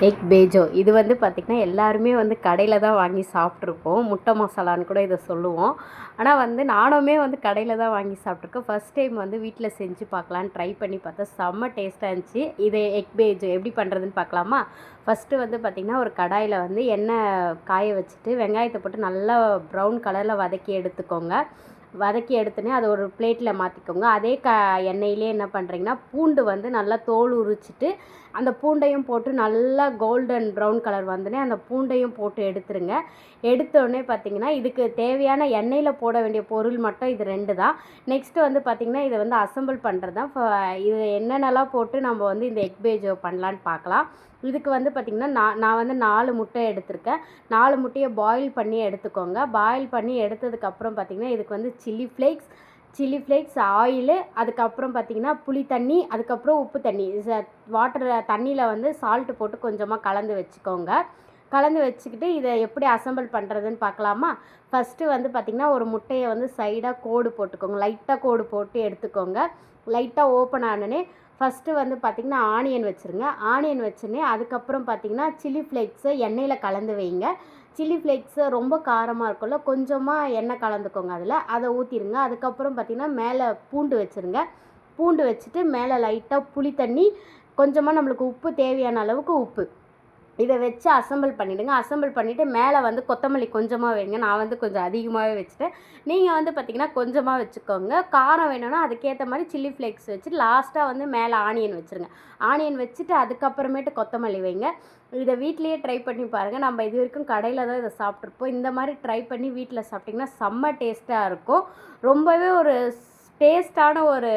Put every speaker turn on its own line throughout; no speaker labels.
Egg பேஜோ இது வந்து பார்த்திங்கன்னா எல்லாருமே வந்து கடையில் தான் வாங்கி சாப்பிட்ருப்போம். முட்டை மசாலான்னு கூட இதை சொல்லுவோம். ஆனால் வந்து நானுமே வந்து கடையில் தான் வாங்கி சாப்பிட்ருக்கேன். ஃபஸ்ட் டைம் வந்து வீட்டில் செஞ்சு பார்க்கலான்னு ட்ரை பண்ணி பார்த்தா செம்ம டேஸ்ட்டாக இருந்துச்சு. இது எக் பேஜோ எப்படி பண்ணுறதுன்னு பார்க்கலாமா? ஃபஸ்ட்டு வந்து பார்த்திங்கன்னா ஒரு கடாயில் வந்து எண்ணெய் காய வச்சுட்டு வெங்காயத்தை போட்டு நல்லா ப்ரௌன் கலரில் வதக்கி எடுத்துக்கோங்க. வதக்கி எடுத்தோடனே அதை ஒரு பிளேட்டில் மாற்றிக்கோங்க. அதே எண்ணெயிலே என்ன பண்ணுறீங்கன்னா பூண்டு வந்து நல்லா தோல் உரிச்சிட்டு அந்த பூண்டையும் போட்டு நல்லா கோல்டன் ப்ரௌன் கலர் வந்தோடனே அந்த பூண்டையும் போட்டு எடுத்துருங்க. எடுத்தோடனே பார்த்திங்கன்னா இதுக்கு தேவையான எண்ணெயில் போட வேண்டிய பொருள் மட்டும் இது 2 தான். நெக்ஸ்ட்டு வந்து பார்த்திங்கன்னா இதை வந்து அசெம்பிள் பண்ணுறது தான். இது என்னென்னலாம் போட்டு நம்ம வந்து இந்த எக் பேஜோ பண்ணலான்னு பார்க்கலாம். இதுக்கு வந்து பார்த்திங்கன்னா நான் வந்து 4 முட்டை எடுத்திருக்கேன். 4 முட்டையை பாயில் பண்ணி எடுத்துக்கோங்க. பாயில் பண்ணி எடுத்ததுக்கப்புறம் பார்த்திங்கன்னா இதுக்கு வந்து சில்லி ஃப்ளேக்ஸ் ஆயிலு, அதுக்கப்புறம் பார்த்திங்கன்னா புளி தண்ணி, அதுக்கப்புறம் உப்பு தண்ணி தண்ணியில் வந்து சால்ட்டு போட்டு கொஞ்சமாக கலந்து வச்சுக்கோங்க. கலந்து வச்சுக்கிட்டு இதை எப்படி அசெம்பிள் பண்ணுறதுன்னு பார்க்கலாமா? ஃபஸ்ட்டு வந்து பார்த்திங்கன்னா ஒரு முட்டையை வந்து சைடாக கோடு போட்டுக்கோங்க. லைட்டாக கோடு போட்டு எடுத்துக்கோங்க. லைட்டாக ஓப்பன் ஆனோடனே ஃபஸ்ட்டு வந்து பார்த்திங்கன்னா ஆனியன் வச்சுருங்க. ஆனியன் வச்சுன்னே அதுக்கப்புறம் பார்த்திங்கன்னா சில்லி ஃப்ளேக்ஸை எண்ணெயில் கலந்து வைங்க. சில்லி ஃப்ளேக்ஸு ரொம்ப காரமாக இருக்கும்ல, கொஞ்சமாக எண்ணெய் கலந்துக்கோங்க அதில். அதை ஊற்றிடுங்க. அதுக்கப்புறம் பார்த்திங்கன்னா மேலே பூண்டு வச்சுருங்க. பூண்டு வச்சுட்டு மேலே லைட்டாக புளி தண்ணி, கொஞ்சமாக நம்மளுக்கு உப்பு தேவையான அளவுக்கு உப்பு, இதை வச்சு அசெம்பிள் பண்ணிவிடுங்க. அசெம்பிள் பண்ணிவிட்டு மேலே வந்து கொத்தமல்லி கொஞ்சமாக வைங்க. நான் வந்து கொஞ்சம் அதிகமாகவே வச்சுட்டேன். நீங்கள் வந்து பார்த்திங்கன்னா கொஞ்சமாக வச்சுக்கோங்க. காரம் வேணும்னா அதுக்கேற்ற மாதிரி சில்லி ஃப்ளேக்ஸ் வச்சுட்டு லாஸ்ட்டாக வந்து மேலே ஆனியன் வச்சுருங்க. ஆனியன் வச்சுட்டு அதுக்கப்புறமேட்டு கொத்தமல்லி வைங்க. இதை வீட்லேயே ட்ரை பண்ணி பாருங்கள். நம்ம இது வரைக்கும் கடையில் தான் இதை சாப்பிட்ருப்போம். இந்த மாதிரி ட்ரை பண்ணி வீட்டில் சாப்பிட்டிங்கன்னா செம்ம டேஸ்ட்டாக இருக்கும். ரொம்பவே ஒரு டேஸ்ட்டான ஒரு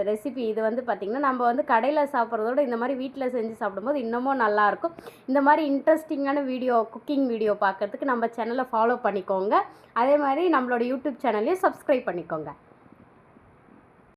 ரெசிபி இது வந்து பார்த்திங்கன்னா நம்ம வந்து கடையில் சாப்பிட்றதோட இந்த மாதிரி வீட்டில் செஞ்சு சாப்பிடும்போது இன்னமும் நல்லாயிருக்கும். இந்த மாதிரி இன்ட்ரெஸ்டிங்கான குக்கிங் வீடியோ பார்க்குறதுக்கு நம்ம சேனலை ஃபாலோ பண்ணிக்கோங்க. அதே மாதிரி நம்மளோட யூடியூப் சேனலையும் சப்ஸ்கிரைப் பண்ணிக்கோங்க.